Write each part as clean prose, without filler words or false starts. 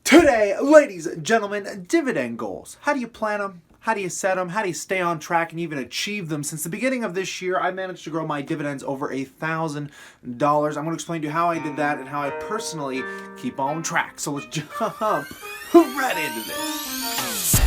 Today, ladies and gentlemen, dividend goals. How do you plan them? How do you set them? How do you stay on track and even achieve them? Since the beginning of this year, I managed to grow my dividends over $1,000. I'm going to explain to you how I did that and how I personally keep on track. So let's jump right into this.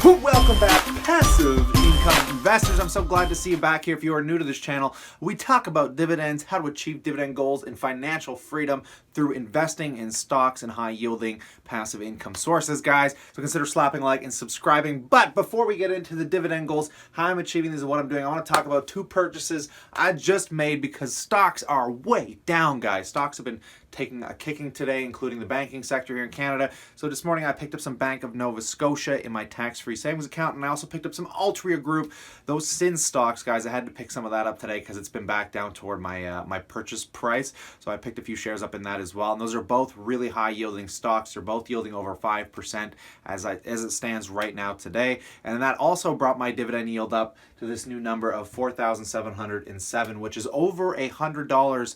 Welcome back, passive income investors. I'm so glad to see you back here. If you are new to this channel, we talk about dividends, how to achieve dividend goals and financial freedom through investing in stocks and high yielding passive income sources, guys. So consider slapping like and subscribing. But before we get into the dividend goals, how I'm achieving these and what I'm doing, I want to talk about two purchases I just made because stocks are way down, guys. Stocks have been taking a kicking today, including the banking sector here in Canada. So this morning I picked up some Bank of Nova Scotia in my tax-free savings account, and I also picked up some Altria Group, those SIN stocks, guys. I had to pick some of that up today because it's been back down toward my my purchase price. So I picked a few shares up in that as well, and those are both really high yielding stocks. They're both yielding over 5% as it stands right now today, and that also brought my dividend yield up to this new number of $4,707, which is over $100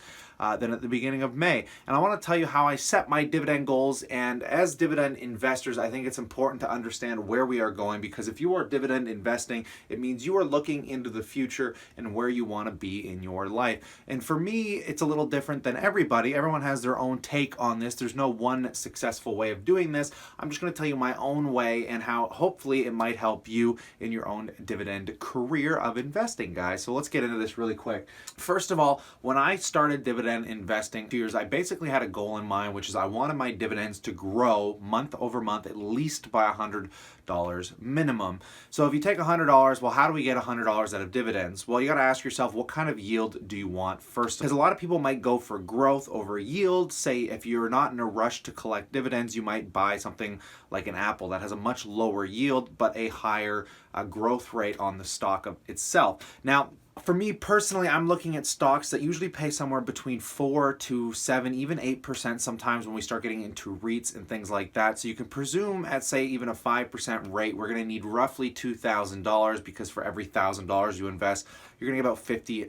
than at the beginning of May. And I want to tell you how I set my dividend goals. And as dividend investors, I think it's important to understand where we are going, because if you are dividend investing, it means you are looking into the future and where you want to be in your life. And for me, it's a little different than everybody. Everyone has their own take on this. There's no one successful way of doing this. I'm just going to tell you my own way and how hopefully it might help you in your own dividend career of investing, guys. So let's get into this really quick. First of all, when I started dividend investing 2 years, I basically had a goal in mind, which is I wanted my dividends to grow month over month at least by $100 minimum. So if you take $100, well, how do we get $100 out of dividends? Well, you got to ask yourself, what kind of yield do you want first? Because a lot of people might go for growth over yield. Say if you're not in a rush to collect dividends, you might buy something like an Apple that has a much lower yield but a higher growth rate on the stock of itself. Now, for me personally, I'm looking at stocks that usually pay somewhere between 4 to 7, even 8% sometimes when we start getting into REITs and things like that. So you can presume at, say, even a 5% rate, we're going to need roughly $2,000, because for every $1,000 you invest, you're going to get about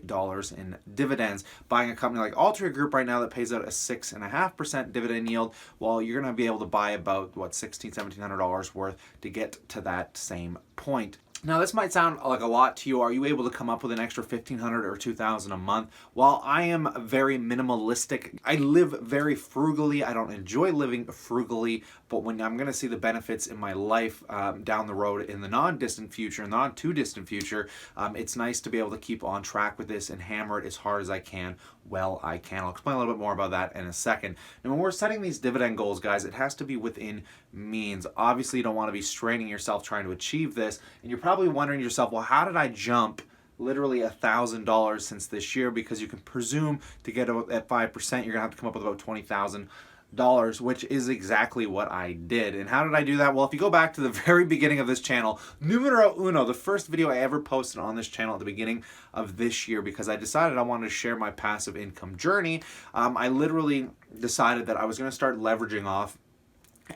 $50 in dividends. Buying a company like Altria Group right now that pays out a 6.5% dividend yield, well, you're going to be able to buy about, $1,600, $1,700 worth to get to that same point. Now, this might sound like a lot to you. Are you able to come up with an extra $1,500 or $2,000 a month? While I am very minimalistic, I live very frugally. I don't enjoy living frugally, but when I'm going to see the benefits in my life down the road in the non-distant future, not too distant future, it's nice to be able to keep on track with this and hammer it as hard as I can. Well, I can. I'll explain a little bit more about that in a second. And when we're setting these dividend goals, guys, it has to be within means. Obviously, you don't want to be straining yourself trying to achieve this. And you're probably wondering to yourself, well, how did I jump literally $1,000 since this year? Because you can presume to get at 5%, you're going to have to come up with about $20,000, which is exactly what I did. And how did I do that? Well, if you go back to the very beginning of this channel, numero uno, the first video I ever posted on this channel at the beginning of this year, because I decided I wanted to share my passive income journey, I literally decided that I was going to start leveraging off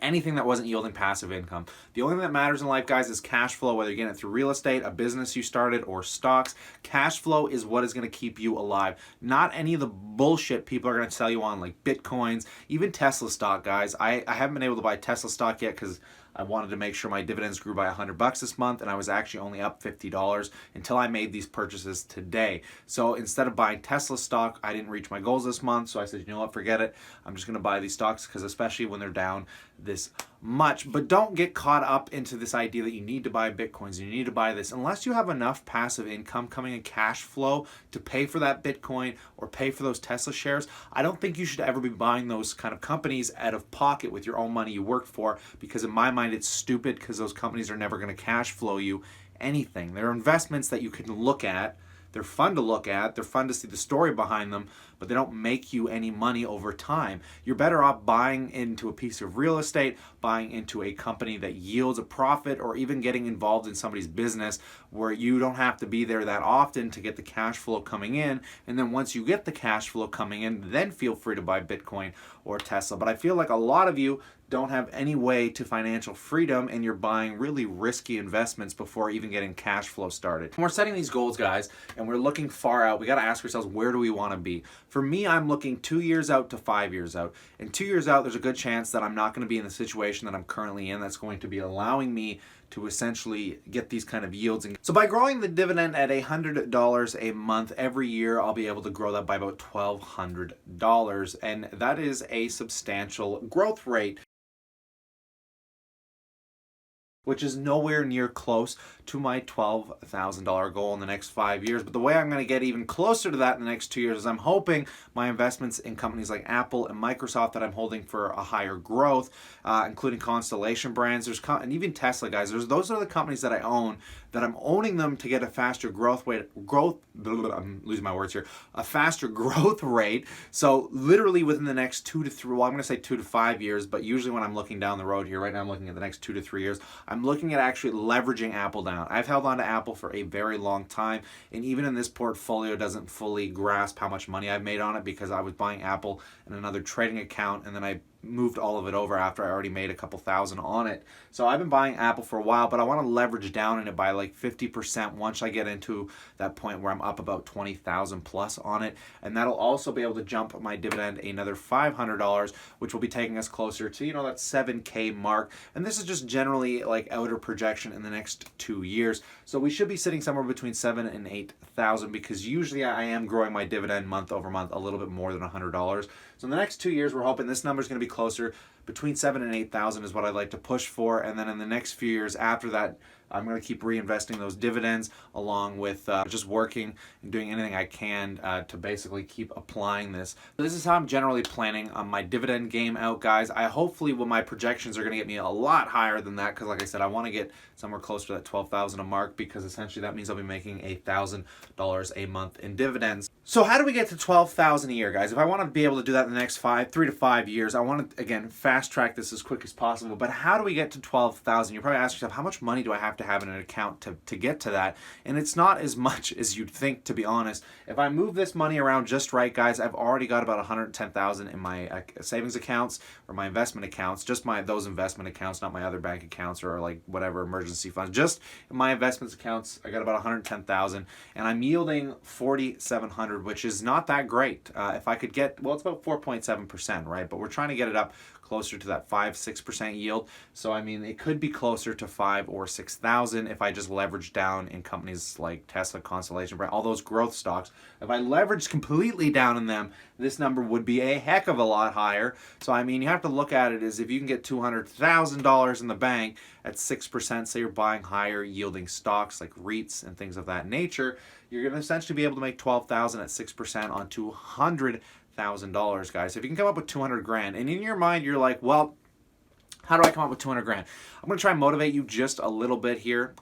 anything that wasn't yielding passive income. The only thing that matters in life, guys, is cash flow, whether you're getting it through real estate, a business you started, or stocks. Cash flow is what is going to keep you alive. Not any of the bullshit people are going to sell you on, like Bitcoins, even Tesla stock, guys. I haven't been able to buy Tesla stock yet because I wanted to make sure my dividends grew by $100 this month, and I was actually only up $50 until I made these purchases today. So instead of buying Tesla stock, I didn't reach my goals this month, so I said, you know what, forget it. I'm just going to buy these stocks, because especially when they're down this much. But don't get caught up into this idea that you need to buy Bitcoins, you need to buy this. Unless you have enough passive income coming in, cash flow, to pay for that Bitcoin or pay for those Tesla shares, I don't think you should ever be buying those kind of companies out of pocket with your own money you worked for, because in my mind it's stupid, because those companies are never going to cash flow you anything. They're investments that you can look at. They're fun to look at. They're fun to see the story behind them, but they don't make you any money over time. You're better off buying into a piece of real estate, buying into a company that yields a profit, or even getting involved in somebody's business where you don't have to be there that often to get the cash flow coming in. And then once you get the cash flow coming in, then feel free to buy Bitcoin or Tesla. But I feel like a lot of you don't have any way to financial freedom, and you're buying really risky investments before even getting cash flow started. When we're setting these goals, guys, and we're looking far out, we got to ask ourselves, where do we want to be? For me, I'm looking 2 years out to 5 years out. And 2 years out, there's a good chance that I'm not going to be in the situation that I'm currently in that's going to be allowing me to essentially get these kind of yields. So by growing the dividend at $100 a month every year, I'll be able to grow that by about $1,200. And that is a substantial growth rate, which is nowhere near close to my $12,000 goal in the next 5 years. But the way I'm going to get even closer to that in the next 2 years is I'm hoping my investments in companies like Apple and Microsoft that I'm holding for a higher growth, including Constellation Brands, and even Tesla, guys. Those are the companies that I own, that I'm owning them to get a faster I'm losing my words here, a faster growth rate. So literally within the next 2 to 3, well, I'm going to say 2 to 5 years, but usually when I'm looking down the road here, right now I'm looking at the next 2 to 3 years, I'm looking at actually leveraging Apple down. I've held on to Apple for a very long time, and even in this portfolio doesn't fully grasp how much money I've made on it because I was buying Apple in another trading account, and then I moved all of it over after I already made a couple thousand on it. So I've been buying Apple for a while, but I want to leverage down in it by like 50% once I get into that point where I'm up about 20,000 plus on it. And that'll also be able to jump my dividend another $500, which will be taking us closer to, that 7K mark. And this is just generally like outer projection in the next 2 years. So we should be sitting somewhere between 7 and 8,000 because usually I am growing my dividend month over month a little bit more than $100. So in the next 2 years, we're hoping this number is going to be closer. Between 7 and 8,000 is what I'd like to push for. And then in the next few years after that, I'm going to keep reinvesting those dividends along with just working and doing anything I can to basically keep applying this. This is how I'm generally planning on my dividend game out, guys. Hopefully my projections are going to get me a lot higher than that because, like I said, I want to get somewhere closer to that 12,000 a mark because essentially that means I'll be making $1,000 a month in dividends. So how do we get to 12,000 a year, guys? If I want to be able to do that in the next 3 to 5 years, I want to, again, fast track this as quick as possible. But how do we get to 12,000? You're probably asking yourself, how much money do I have to have in an account to get to that? And it's not as much as you'd think, to be honest. If I move this money around just right, guys, I've already got about 110,000 in my savings accounts or my investment accounts, just those investment accounts, not my other bank accounts or like whatever emergency funds. Just in my investments accounts, I got about 110,000, and I'm yielding 4,700, which is not that great. If I could get, well, it's about 4.7%, right? But we're trying to get it up closer to that 5-6% yield. So I mean, it could be closer to 5 or 6,000 if I just leverage down in companies like Tesla, Constellation, all those growth stocks. If I leverage completely down in them, this number would be a heck of a lot higher. So I mean, you have to look at it as if you can get $200,000 in the bank at 6%, say you're buying higher yielding stocks like REITs and things of that nature, you're going to essentially be able to make 12,000 at 6% on $200,000, guys. If you can come up with 200 grand, and in your mind you're like, well, how do I come up with 200 grand? I'm going to try and motivate you just a little bit here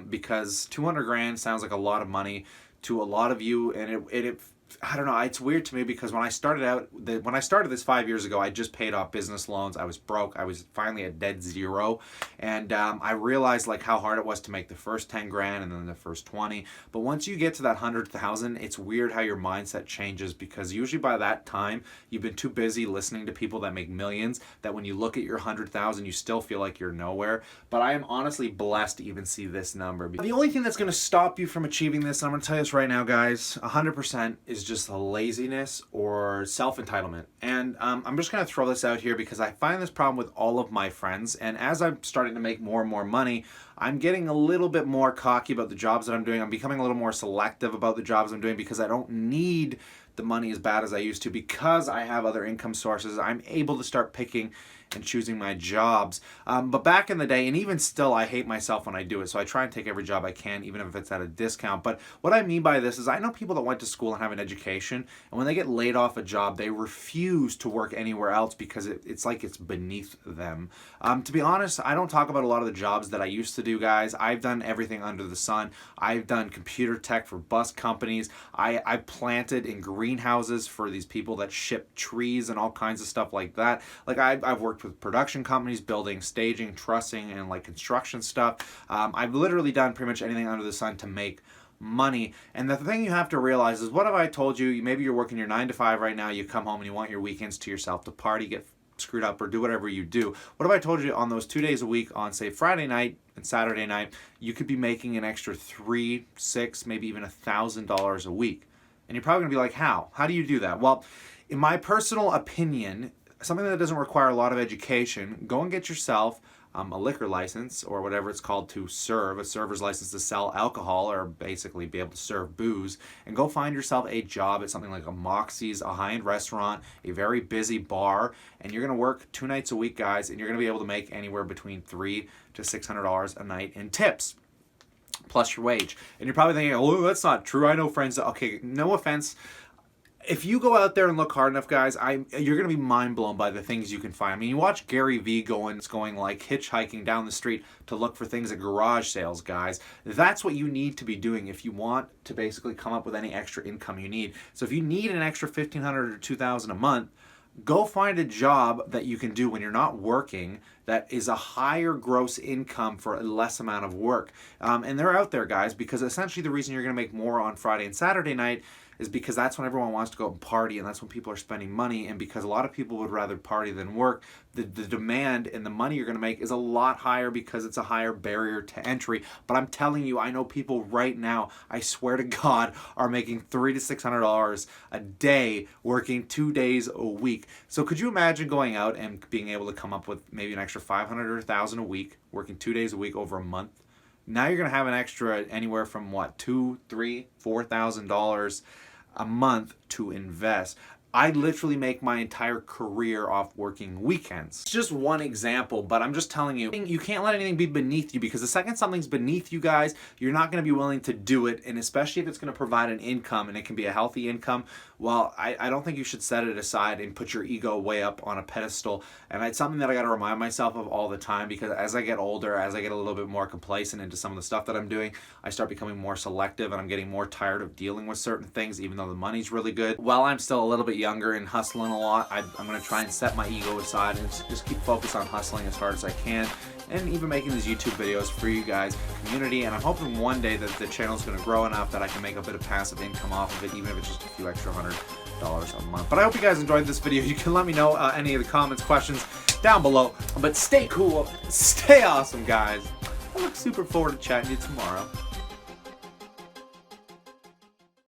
because 200 grand sounds like a lot of money to a lot of you, and it I don't know, it's weird to me because when I started this 5 years ago, I just paid off business loans. I was broke. I was finally at dead zero. And I realized like how hard it was to make the first 10 grand and then the first 20. But once you get to that 100,000, it's weird how your mindset changes because usually by that time, you've been too busy listening to people that make millions that when you look at your 100,000, you still feel like you're nowhere. But I am honestly blessed to even see this number. The only thing that's going to stop you from achieving this, and I'm going to tell you this right now, guys, 100% is just a laziness or self-entitlement. And I'm just going to throw this out here because I find this problem with all of my friends. And as I'm starting to make more and more money, I'm getting a little bit more cocky about the jobs that I'm doing. I'm becoming a little more selective about the jobs I'm doing because I don't need the money as bad as I used to because I have other income sources. I'm able to start picking and choosing my jobs. But back in the day, and even still, I hate myself when I do it. So I try and take every job I can, even if it's at a discount. But what I mean by this is I know people that went to school and have an education, and when they get laid off a job, they refuse to work anywhere else because it's like it's beneath them. To be honest, I don't talk about a lot of the jobs that I used to do, guys. I've done everything under the sun. I've done computer tech for bus companies. I planted in greenhouses for these people that ship trees and all kinds of stuff like that. Like I've worked with production companies building staging, trussing, and like construction stuff. I've literally done pretty much anything under the sun to make money. And the thing you have to realize is, what have I told you? Maybe you're working your 9 to 5 right now, you come home and you want your weekends to yourself to party, get screwed up, or do whatever you do. What have I told you? On those 2 days a week, on say Friday night and Saturday night, you could be making an extra $3, $6, maybe even $1,000 a week. And you're probably gonna be like, how? How do you do that? Well, in my personal opinion, something that doesn't require a lot of education, go and get yourself a liquor license, or whatever it's called, to serve, a server's license to sell alcohol, or basically be able to serve booze, and go find yourself a job at something like a Moxie's, a high-end restaurant, a very busy bar, and you're going to work 2 nights a week, guys, and you're going to be able to make anywhere between $300 to $600 a night in tips, plus your wage. And you're probably thinking, oh, that's not true. I know friends that, okay, no offense. If you go out there and look hard enough, guys, you're going to be mind blown by the things you can find. I mean, you watch Gary Vee going like hitchhiking down the street to look for things at garage sales, guys. That's what you need to be doing if you want to basically come up with any extra income you need. So if you need an extra $1,500 or $2,000 a month, go find a job that you can do when you're not working that is a higher gross income for a less amount of work. And they're out there, guys, because essentially the reason you're going to make more on Friday and Saturday night is because that's when everyone wants to go out and party, and that's when people are spending money, and because a lot of people would rather party than work, the demand and the money you're going to make is a lot higher because it's a higher barrier to entry. But I'm telling you, I know people right now, I swear to God, are making $300 to $600 a day working 2 days a week. So could you imagine going out and being able to come up with maybe an extra $500 or $1,000 a week, working 2 days a week over a month? Now you're going to have an extra anywhere from what, $2,000, $3,000, $4,000 a month to invest. I literally make my entire career off working weekends. It's just one example, but I'm just telling you, you can't let anything be beneath you, because the second something's beneath you, guys, you're not going to be willing to do it, and especially if it's going to provide an income, and it can be a healthy income, well, I don't think you should set it aside and put your ego way up on a pedestal. And it's something that I got to remind myself of all the time, because as I get older, as I get a little bit more complacent into some of the stuff that I'm doing, I start becoming more selective, and I'm getting more tired of dealing with certain things, even though the money's really good. While I'm still a little bit younger and hustling a lot, I'm going to try and set my ego aside and just keep focused on hustling as hard as I can, and even making these YouTube videos for you guys, community. And I'm hoping one day that the channel's going to grow enough that I can make a bit of passive income off of it, even if it's just a few extra $100 a month. But I hope you guys enjoyed this video. You can let me know any of the comments, questions down below. But stay cool, stay awesome, guys. I look super forward to chatting to you tomorrow.